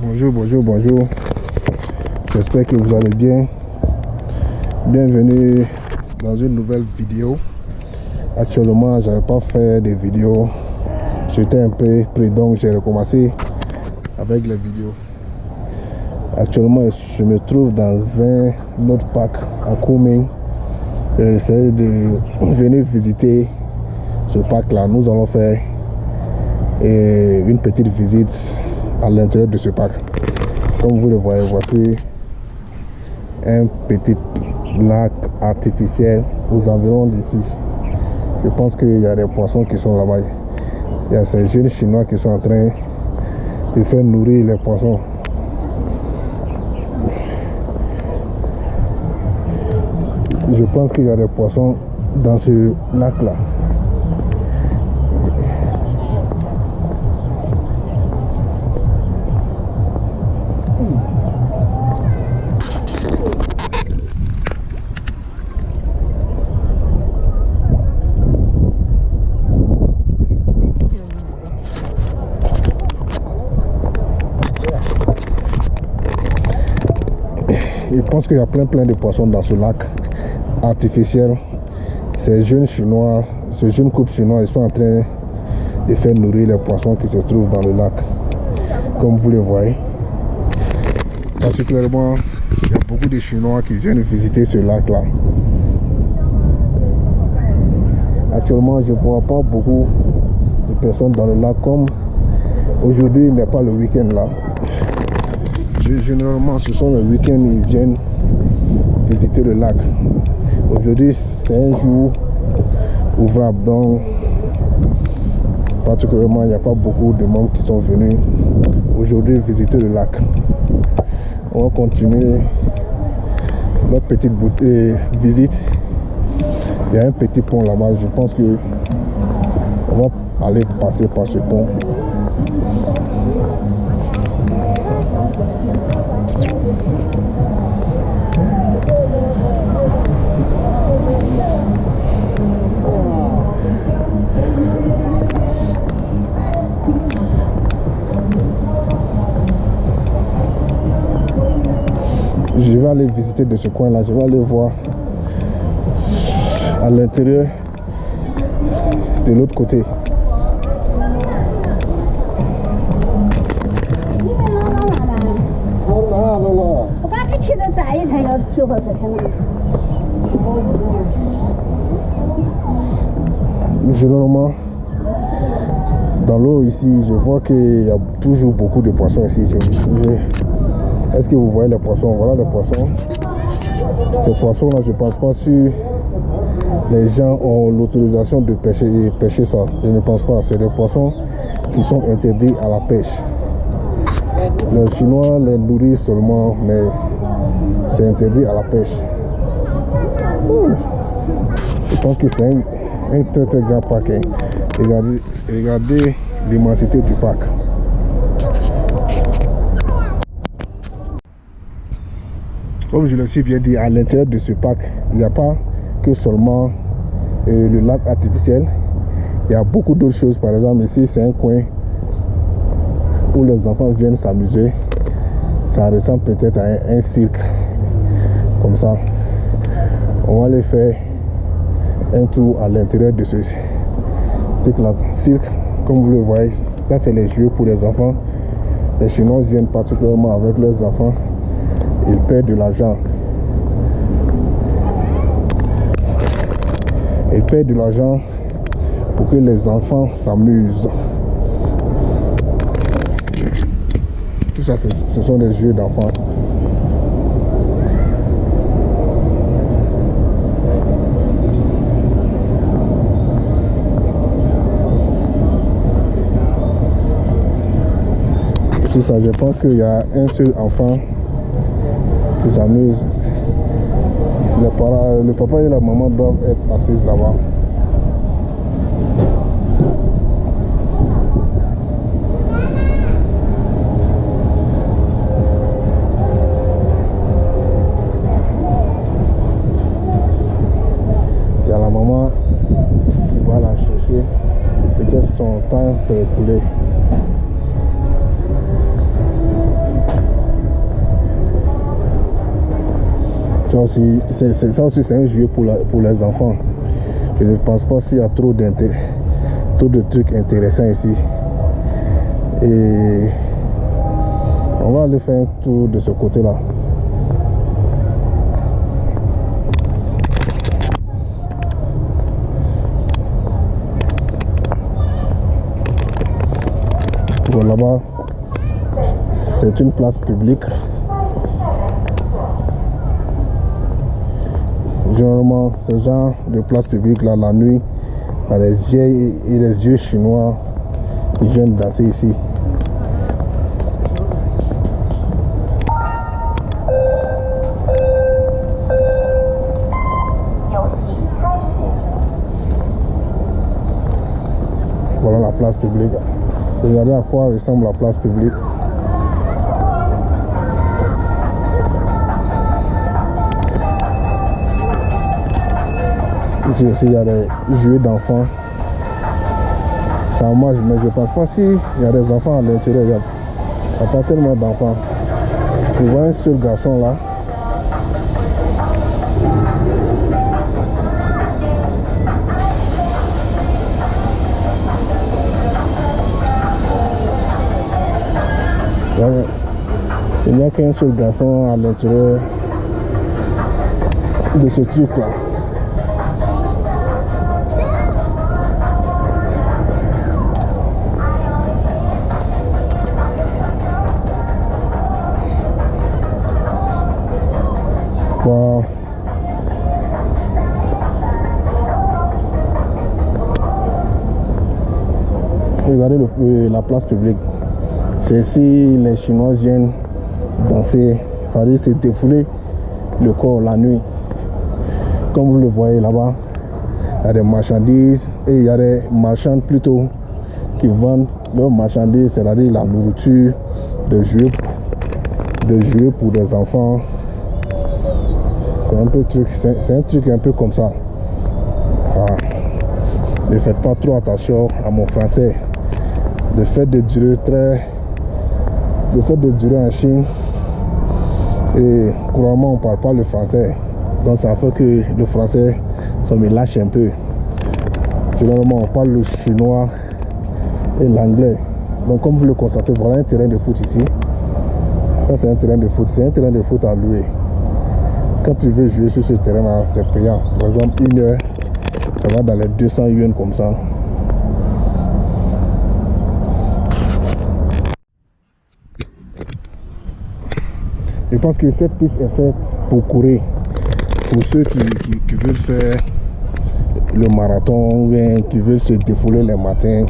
Bonjour. J'espère que vous allez bien. Bienvenue dans une nouvelle vidéo. Actuellement, j'avais pas fait de vidéos. J'étais un peu pris, donc j'ai recommencé avec les vidéos. Actuellement, je me trouve dans un autre parc à Kunming. J'essaie de venir visiter ce parc-là. Nous allons faire une petite visite à l'intérieur de ce parc. Comme vous le voyez, voici un petit lac artificiel aux environs d'ici. Je pense qu'il y a des poissons qui sont là-bas. Il y a ces jeunes Chinois qui sont en train de faire nourrir les poissons. Je pense qu'il y a des poissons dans ce lac-là. Je pense qu'il y a plein de poissons dans ce lac artificiel. Ces jeunes Chinois, ce jeune couple chinois, ils sont en train de faire nourrir les poissons qui se trouvent dans le lac. Comme vous le voyez. Particulièrement, il y a beaucoup de Chinois qui viennent visiter ce lac-là. Actuellement, je ne vois pas beaucoup de personnes dans le lac, comme aujourd'hui n'est pas le week-end là. Généralement, ce sont les week-ends, ils viennent visiter le lac. Aujourd'hui, c'est un jour ouvrable, donc particulièrement, il n'y a pas beaucoup de membres qui sont venus aujourd'hui visiter le lac. On va continuer notre petite visite. Il y a un petit pont là-bas. Je pense que on va aller passer par ce pont. Je vais aller visiter de ce coin-là. Je vais aller voir à l'intérieur de l'autre côté. Généralement, dans l'eau ici, je vois qu'il y a toujours beaucoup de poissons ici. Est-ce que vous voyez les poissons? Voilà les poissons. Ces poissons-là, je ne pense pas si les gens ont l'autorisation de pêcher ça. Je ne pense pas. C'est des poissons qui sont interdits à la pêche. Les Chinois les nourrissent seulement, mais c'est interdit à la pêche. Je pense que c'est un très grand parc. Hein. Regardez l'immensité du parc. Comme je le suis bien dit, à l'intérieur de ce parc, il n'y a pas que seulement le lac artificiel. Il y a beaucoup d'autres choses. Par exemple, ici, c'est un coin où les enfants viennent s'amuser. Ça ressemble peut-être à un cirque. Comme ça. On va aller faire un tour à l'intérieur de ce cirque. Comme vous le voyez, ça c'est les jeux pour les enfants. Les Chinois viennent particulièrement avec leurs enfants. Ils perdent de l'argent. Ils perdent de l'argent pour que les enfants s'amusent. Tout ça, ce sont des jeux d'enfants. C'est ça, je pense qu'il y a un seul enfant qui s'amuse. Le papa et la maman doivent être assis là-bas. Il y a la maman qui va la chercher. Peut-être son temps s'est écoulé. Ça aussi, c'est un jeu pour les enfants. Je ne pense pas s'il y a trop de trucs intéressants ici. Et on va aller faire un tour de ce côté-là. Bon, là-bas, c'est une place publique. Généralement, ce genre de place publique là, la nuit, il y a les vieilles et les vieux chinois qui viennent danser ici. Voilà la place publique. Regardez à quoi ressemble la place publique. Ici aussi, il y a des jeux d'enfants. C'est hommage, mais je ne pense pas s'il y a des enfants à l'intérieur. Il n'y a pas tellement d'enfants. Vous voyez un seul garçon là. Il n'y a qu'un seul garçon à l'intérieur de ce truc là. Wow. Regardez la place publique. C'est ici les Chinois viennent danser, c'est-à-dire se défouler le corps la nuit. Comme vous le voyez là-bas, il y a des marchandises et il y a des marchands plutôt qui vendent leurs marchandises, c'est-à-dire la nourriture, des jeux pour des enfants. C'est un peu truc, c'est un truc un peu comme ça. Ah. Ne faites pas trop attention à mon français. Le fait de durer en Chine, et couramment on ne parle pas le français, donc ça fait que le français ça me lâche un peu. Généralement on parle le chinois et l'anglais. Donc comme vous le constatez, voilà un terrain de foot ici. Ça c'est un terrain de foot, c'est un terrain de foot à louer. Quand tu veux jouer sur ce terrain là, c'est payant. Par exemple 1 heure, ça va dans les 200 yuan comme ça. Je pense que cette piste est faite pour courir. Pour ceux qui veulent faire le marathon ou bien qui veulent se défouler les matins,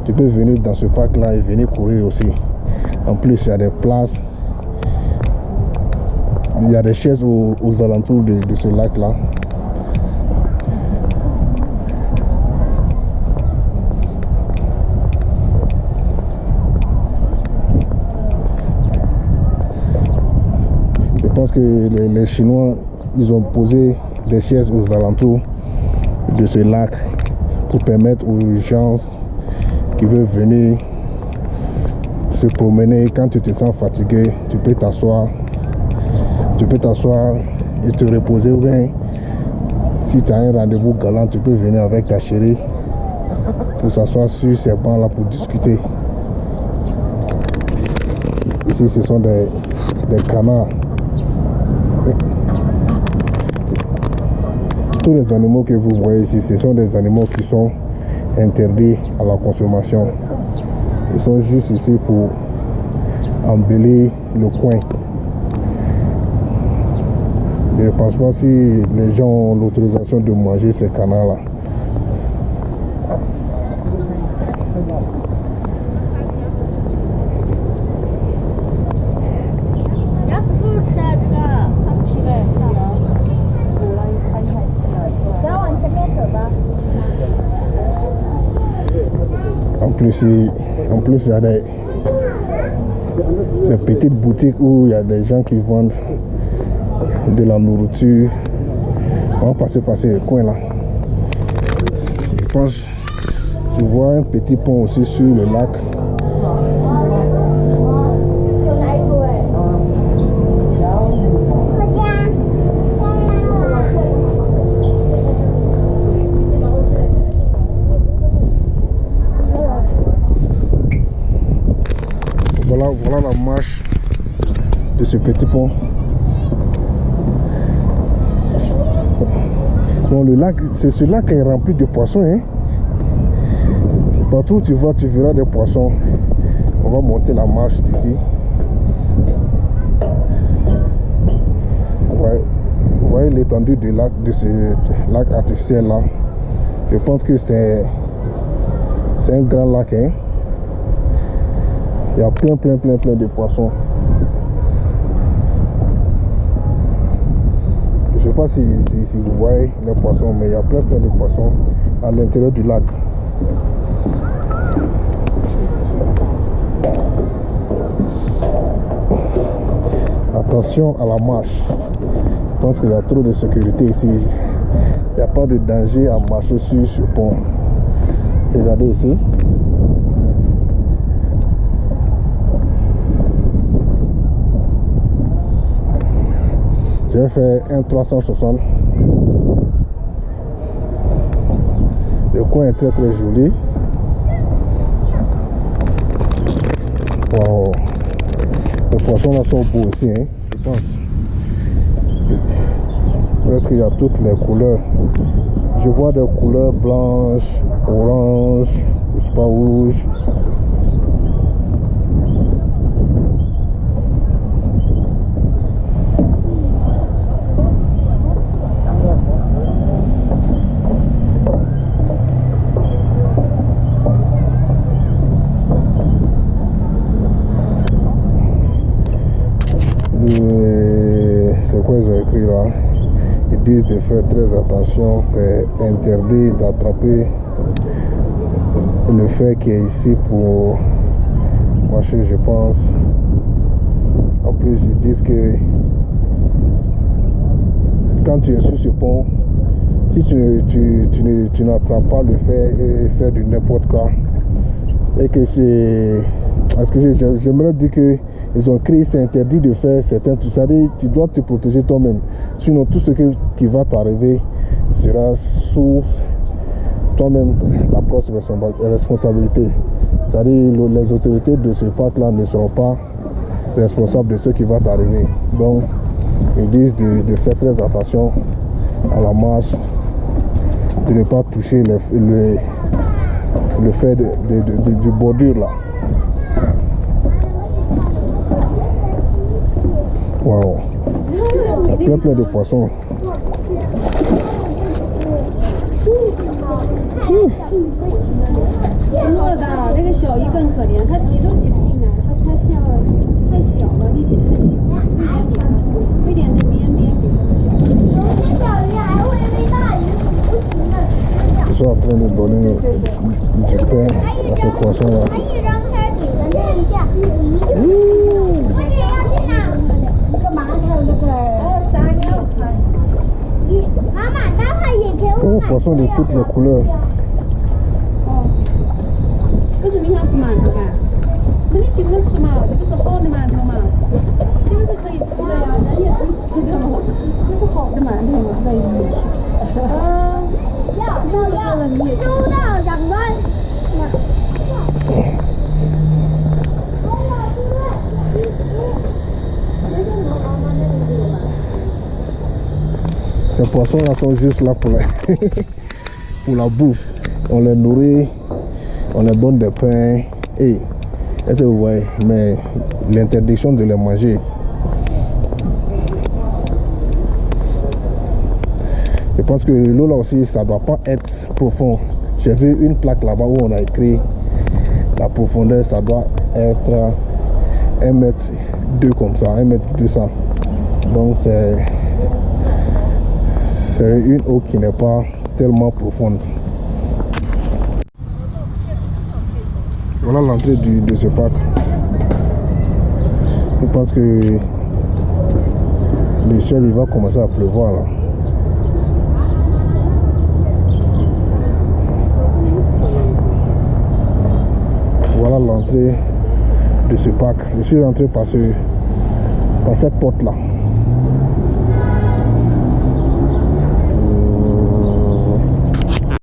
tu peux venir dans ce parc là et venir courir aussi. En plus, il y a des places, il y a des chaises aux alentours de ce lac là. Je pense que les Chinois, ils ont posé des chaises aux alentours de ce lac pour permettre aux gens qui veulent venir se promener. Quand tu te sens fatigué, tu peux t'asseoir et te reposer. Ou bien si tu as un rendez-vous galant, tu peux venir avec ta chérie pour s'asseoir sur ces bancs là pour discuter. Ici ce sont des canards. Tous les animaux que vous voyez ici, ce sont des animaux qui sont interdits à la consommation. Ils sont juste ici pour embellir le coin. Je ne pense pas si les gens ont l'autorisation de manger ces canards là. En plus, il y a des petites boutiques où il y a des gens qui vendent de la nourriture. On va passer le coin là. Je pense, je vois un petit pont aussi sur le lac. Voilà la marche de ce petit pont. Bon, le lac, ce lac est rempli de poissons. Hein. Partout où tu vas, tu verras des poissons. On va monter la marche d'ici. Vous voyez l'étendue du lac, de ce lac artificiel là. Je pense que c'est un grand lac. Hein. Il y a plein de poissons. Je ne sais pas si vous voyez les poissons, mais il y a plein de poissons à l'intérieur du lac. Attention à la marche. Je pense qu'il y a trop de sécurité ici. Il n'y a pas de danger à marcher sur ce pont. Regardez ici. Je vais faire un 360. Le coin est très joli. Wow. Les poissons là sont beaux aussi, hein, je pense. Presque il y a toutes les couleurs. Je vois des couleurs blanches, orange, je sais pas, rouge. C'est quoi ils ont écrit là? Ils disent de faire très attention, c'est interdit d'attraper le fer qui est ici pour marcher, je pense. En plus, ils disent que quand tu es sur ce pont, si tu n'attrapes pas le fer et faire du n'importe quoi, et que c'est... Parce que j'aimerais dire qu'ils ont créé, c'est interdit de faire certains trucs. C'est-à-dire tu dois te protéger toi-même. Sinon, tout ce qui va t'arriver sera sous toi-même ta propre responsabilité. C'est-à-dire les autorités de ce parc-là ne seront pas responsables de ce qui va t'arriver. Donc, ils disent de faire très attention à la marche, de ne pas toucher le fer du bordure là. Wow. Il y a plein de poissons. 饿的那个小鱼更可怜，它挤都挤不进来，它太小了，力气太小，非得在边边比它小。有些小鱼还会被大鱼捕食呢。Ils sont en train de donner du pain à ces poissons-là. 它一扔开顶的那一下，快点要去哪？干嘛？还有那个，还有啥？你要吃？妈妈，待会也给我 C'est des poissons de toutes les couleurs. 这是你想吃馒头吗？那你就不能吃嘛，这个是好的馒头嘛，这个是可以吃的呀，人也可以吃的嘛，这是好的馒头嘛，在里面。要收到长官。Ces poissons-là sont juste là pour la bouffe. On les nourrit, on leur donne des pains. Et est-ce que vous voyez? Mais l'interdiction de les manger. Je pense que l'eau là aussi, ça ne doit pas être profond. J'ai vu une plaque là-bas où on a écrit la profondeur, ça doit être 1,2 m comme ça, 1,2 m. Donc c'est une eau qui n'est pas tellement profonde. Voilà l'entrée de ce parc. Je pense que le ciel il va commencer à pleuvoir là. Voilà l'entrée de ce parc. Je suis rentré par cette porte là.